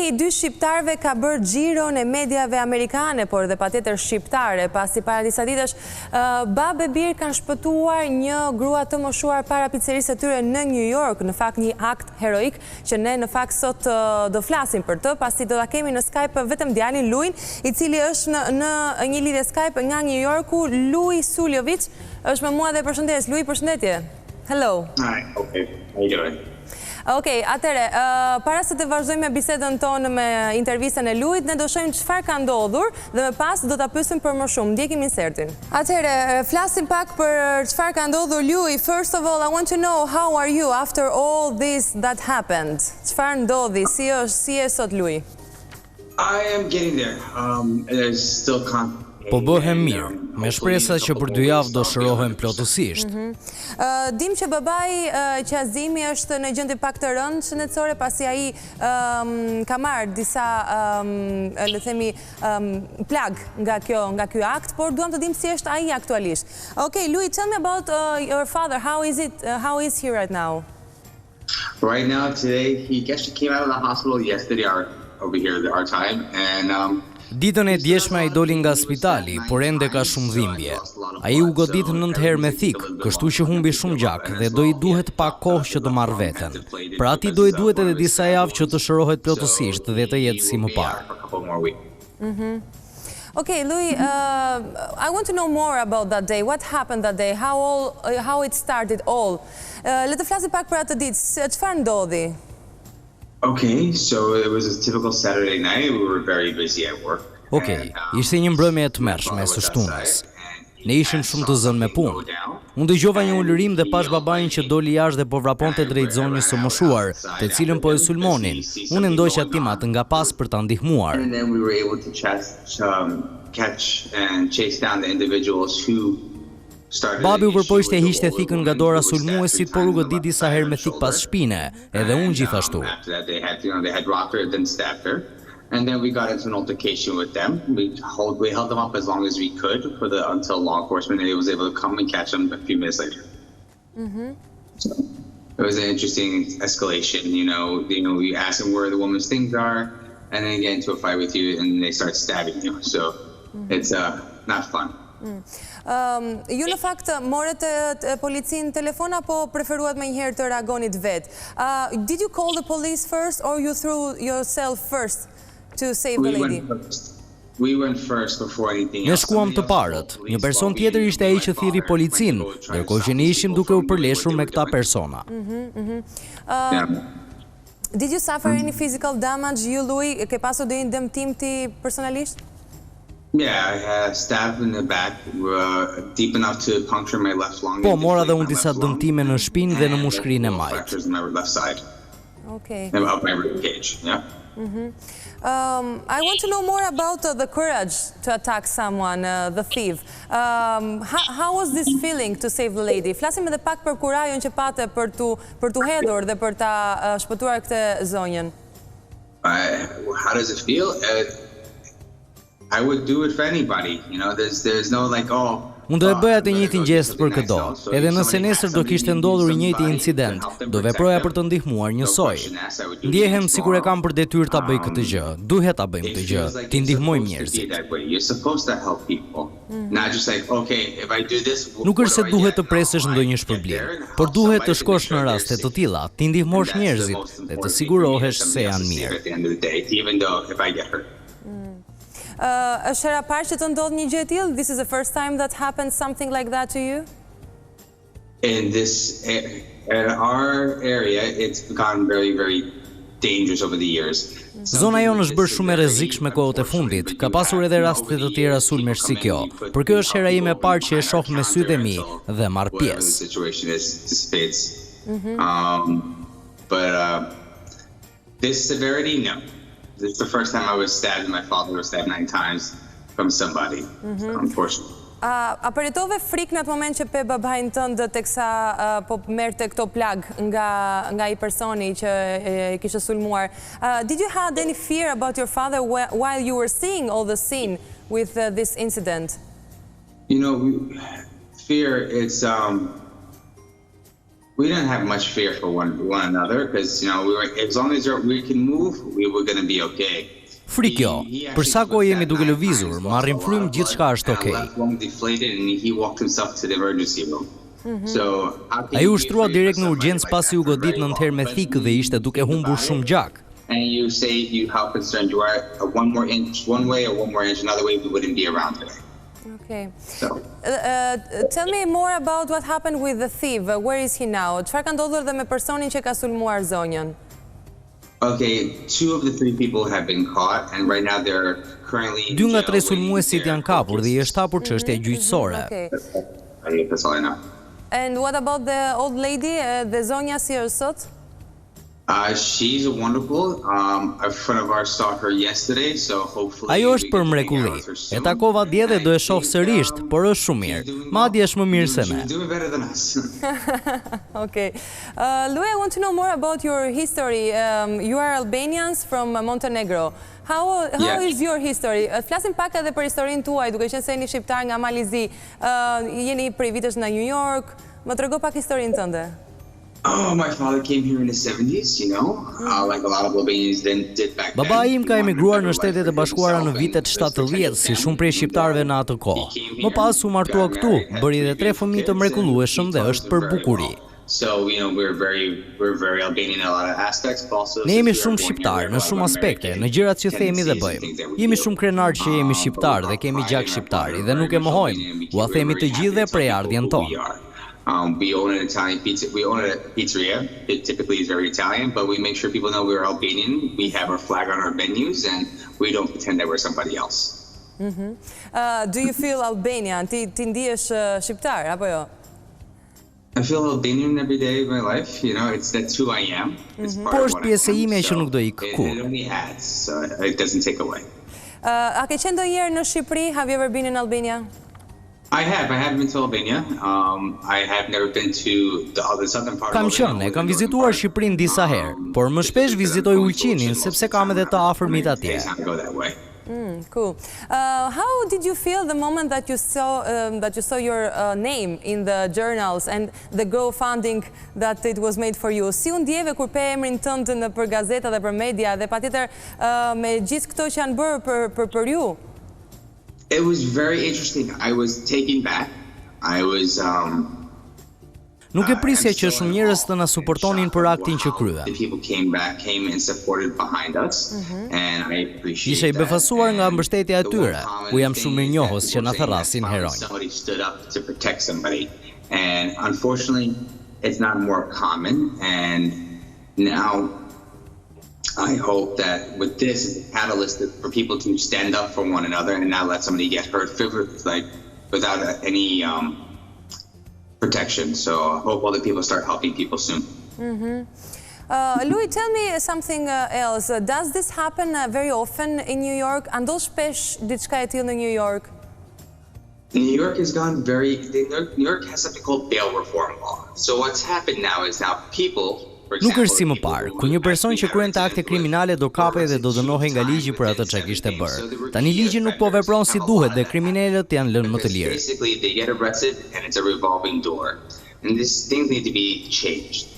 Emri I dy shqiptarëve ka bërë xhiron e mediave amerikane, por dhe patjetër shqiptare, pasi para disa ditësh babë e birë kanë shpëtuar një grua të moshuar para picerisë së tyre në New York, në fakt një akt heroik që ne në fakt sot do flasim për të, pasi do ta kemi në Skype vetëm djalin Louie, I cili është në një lidhje Skype nga New Yorku. Louie Suljovic është me mua dhe përshëndes. Louie, përshëndetje. Hello. Hi, okay. How you doing? Okej, atëre, para se të vazhdojmë me bisedën tonë me intervistën e Louie, ne do shohim çfarë ka ndodhur dhe më pas do ta pyesim për më shumë. Ndjekim insertin. Atëre, flasim pak për çfarë ka ndodhur Louie. First of all, I want to know how are you after all this that happened? Çfarë ndodhi? Si je sot Louie? I am getting there. There's still Po bëhem mirë, me shpresa që për 2 javë do shërohem plotësisht. Dim që babai Qazimi është në gjendje pak të rëndë shëndetësore, pasi ai ka marrë disa le të themi plag nga ky akt, por duam të dim si është ai aktualisht. Okay, Louie, tell me about your father. How is he right now? Right now, today, he actually came out of the hospital yesterday over here our time, and Ditën e djeshme ai doli nga spitali, por ende ka shumë dhimbje. Ai u godit 9 herë me thik, kështu që humbi shumë gjak dhe do I duhet pak kohë që të marrë veten. Pra ati do I duhet edhe disa javë që të shërohet plotësisht dhe të jetë si më parë. Okay, Louie, I want to know more about that day. What happened that day? How it started all? Le të flasim pak për atë ditë. Çfarë ndodhi? Okay, so it was a typical Saturday night. We were very busy at work. Okej, ishte një mbrëmje e tmerrshme së shtunës. Ne ishim shumë të zënë me punë. Unë dëgjova një ulërim dhe pash babain që doli jashtë dhe po vraponte drejt zonës së moshuar, të cilën po e sulmonin. Unë ndoqja timat nga pas për ta ndihmuar. And then we were able to catch and chase down the individuals who Babi u përpoqte e hiqte thikën nga dora sulmuesit, por u godit disa herë me thik pas shpine, edhe unë gjithashtu. And then we got into an altercation with them. We held them up as long as we could until law enforcement was able to come and catch them a few minutes later. So it was an interesting escalation. We asked them where the woman's things are, and then get into a fight with you, and they start stabbing you. So it's not fun. Ju në fakt morët policinë telefon apo preferuat me njëherë të reagonit vetë? Did you call the police first or you threw yourself first to save the lady? We went first before anything Ne else. shkuam të parët. Një person tjetër ishte ai që thirri policinë, ndërkohë që ne ishim duke u përleshur me këta persona. Did you suffer any physical damage, you Louie? Ke pasur ndonjë dëmtim ti personalisht? Yeah, I had stabbed in the back, deep enough to puncture my left lung. Po, mora dhe unë disa dëmtime në shpinë dhe në mushkrinë e majt. Fractures in my left side. Okay. And up my rib cage, yeah. I want to know more about the courage to attack someone, the thief. How was this feeling to save the lady? Flasim edhe pak për kurajon që pate për tu hedhur dhe për ta shpëtuar këtë zonjën. How does it feel? I would do it for anybody, there's no like, Unë do e bëja të njëjtin gjest për këdo, edhe nëse nesër do kishte ndodhur I njëjti incident, do veproja për të ndihmuar njësoj. Ndjehem sikur e kam për detyrë ta bëj këtë gjë, duhet ta bëjmë këtë gjë, t'i ndihmojmë njerëzit. Nuk është se duhet të presësh ndonjë shpërblim, por duhet të shkosh në raste të tilla, t'i ndihmosh njerëzit dhe të sigurohesh se janë mirë. Është hera parë që të ndodh një gjë e tillë? This is the first time that happened something like that to you? In our area, it's gotten very, very dangerous over the years. Zona jonë është bërë shumë e rrezikshme kohët e fundit. Ka pasur edhe raste të tjera sulmesh si kjo. Por kjo është hera ime e parë që e shoh me sytë e mi dhe marr pjesë. But this severity, no. This is the first time I was stabbed, and my father was stabbed 9 times from somebody, unfortunately. A përjetove frikë në atë moment që pe babain tënd teksa po merrte këto plag nga I personi që e kishte sulmuar? Did you have any fear about your father while you were seeing all the scene with this incident? Fear, it's we didn't have much fear for one another because, as long as we can move, we were going to be okay. Frikjo, për sa kohë jemi duke lëvizur, marrim frymë gjithçka është okay. Ai u shtrua direkt në urgjencë pasi u godit në herë me thikë dhe ishte duke humbur shumë gjak. And you say how concerned you are, one more inch one way or one more inch another way, we wouldn't be around today. Okay. Tell me more about what happened with the thief. Where is he now? Çfarë ka ndodhur dhe me personin që ka sulmuar zonjën? Okay, 2 of the 3 people have been caught and right now they're currently 2 nga 3 sulmuesit janë kapur dhe i është hapur çështje gjyqësore. That's all I know. And what about the old lady, the zonja si është sot? She's wonderful. A friend of ours saw her yesterday, so hopefully. Ajo është për mrekulli. E takova dje dhe do e shoh sërish, por është shumë mirë. Madje është më mirë se ne. Doing better than us. Okay. Louie, I want to know more about your history. You are Albanians from Montenegro. How is your history? Flasim pak edhe për historinë tuaj, duke qenë se jeni shqiptar nga Malizi. Jeni prej vitesh në New York. Më trego pak historinë tënde. Oh, my father came here in the 70s, like a lot of Albanians then did back then. Baba im ka emigruar në Shtetet e Bashkuara në vitet 70, si shumë prej shqiptarëve në atë kohë. Më pas u martua këtu, bëri dhe 3 fëmijë të mrekullueshëm dhe është për bukuri. So, we're very Albanian in a lot of aspects, but also Ne jemi shumë shqiptar në shumë aspekte, në gjërat që themi dhe bëjmë. Jemi shumë krenar që jemi shqiptar dhe kemi gjak shqiptari dhe nuk e mohojmë. Ua themi të gjithë dhe prej ardhjen tonë. We own an Italian pizza. We own a pizzeria. It typically is very Italian, but we make sure people know we're Albanian. We have our flag on our menus, and we don't pretend that we're somebody else. Do you feel Albanian? Ti ndihesh shqiptar apo jo? I feel Albanian every day of my life. That's who I am. Po është pjesë e ime që nuk do ikë kur. It only adds, so it doesn't take away. A ke qenë ndonjëherë në Shqipëri? Have you ever been in Albania? I have been to Albania. I have never been to the southern part of Kam Albania. qenë, kam vizituar Shqipërinë disa herë, por më shpesh vizitoj Ulqinin sepse kam edhe të afërmit atje. Cool. How did you feel the moment that you saw your name in the journals and the GoFunding that it was made for you? Si u ndjeve kur pe emrin tënd në për gazeta dhe për media dhe patjetër me gjithë këto që janë bërë për ju? It was very interesting. I was taken back. I was Nuk e prisja që shumë njerëz të na suportonin për aktin që kryem. People came and supported behind us, and I appreciate Isha i befasuar nga mbështetja e tyre. U jam shumë mirënjohës që na therrasin heronj. Somebody stood up to protect somebody, and unfortunately, it's not more common. And now, I hope that with this is a catalyst for people to stand up for one another and not let somebody get hurt without any protection. So I hope all the people start helping people soon. Louie, tell me something else. Does this happen very often in New York? Andon shpesh diçka e tillë në New York? New York has gone New York has something called bail reform law. So what's happened now is people. Nuk është si më parë, ku një person që kryen të akte kriminale do kapej dhe do dënohej nga ligji për atë çka kishte bërë. Tani ligji nuk po vepron si duhet dhe kriminalët janë lënë më të lirë. Basically, they get arrested and it's a revolving door. And these things need to be changed.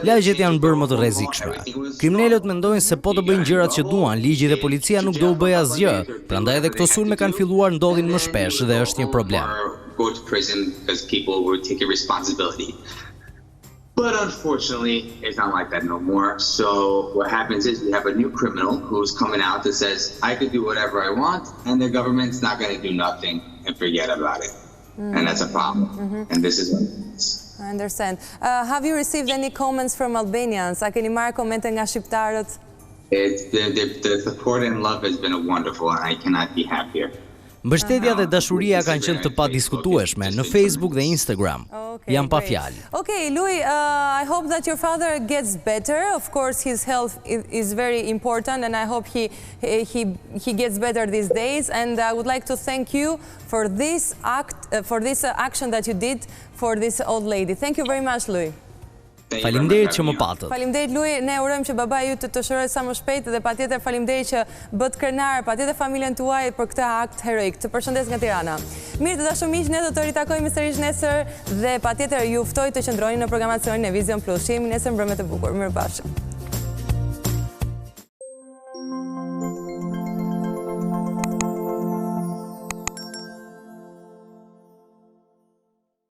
Lagjet janë bërë më të rrezikshme. Kriminalët mendojnë se po të bëjnë gjërat që duan, ligji dhe policia nuk do u bëjë asgjë. Prandaj edhe këto sulme kanë filluar ndodhin më shpesh dhe është një problem. Go to prison because people were taking responsibility. But unfortunately, it's not like that no more. So what happens is we have a new criminal who's coming out that says, I could do whatever I want, and the government's not going to do nothing and forget about it. And that's a problem. And this is what it is. I understand. Have you received any comments from Albanians? A keni marrë komente nga shqiptarët? The support and love has been wonderful, and I cannot be happier. Mbështetja dhe dashuria kanë qenë të padiskutueshme në Facebook dhe Instagram. Jam pa fjalë. Okay, Louie, I hope that your father gets better. Of course, his health is very important, and I hope he gets better these days. And I would like to thank you for this action that you did for this old lady. Thank you very much, Louie. Faleminderit që më patët. Faleminderit Louie, ne urojmë që baba ju të shërojë sa më shpejt dhe patjetër faleminderit që bët krenar, patjetër familjen tuaj për këtë akt heroik. Të përshëndes nga Tirana. Mirë, të dashur miq, ne do të ritakojmë sërish nesër dhe patjetër ju ftoj të qëndroni në programacionin e Vizion Plus. Jemi nesër mbrëmje të bukur. Mirupafshim.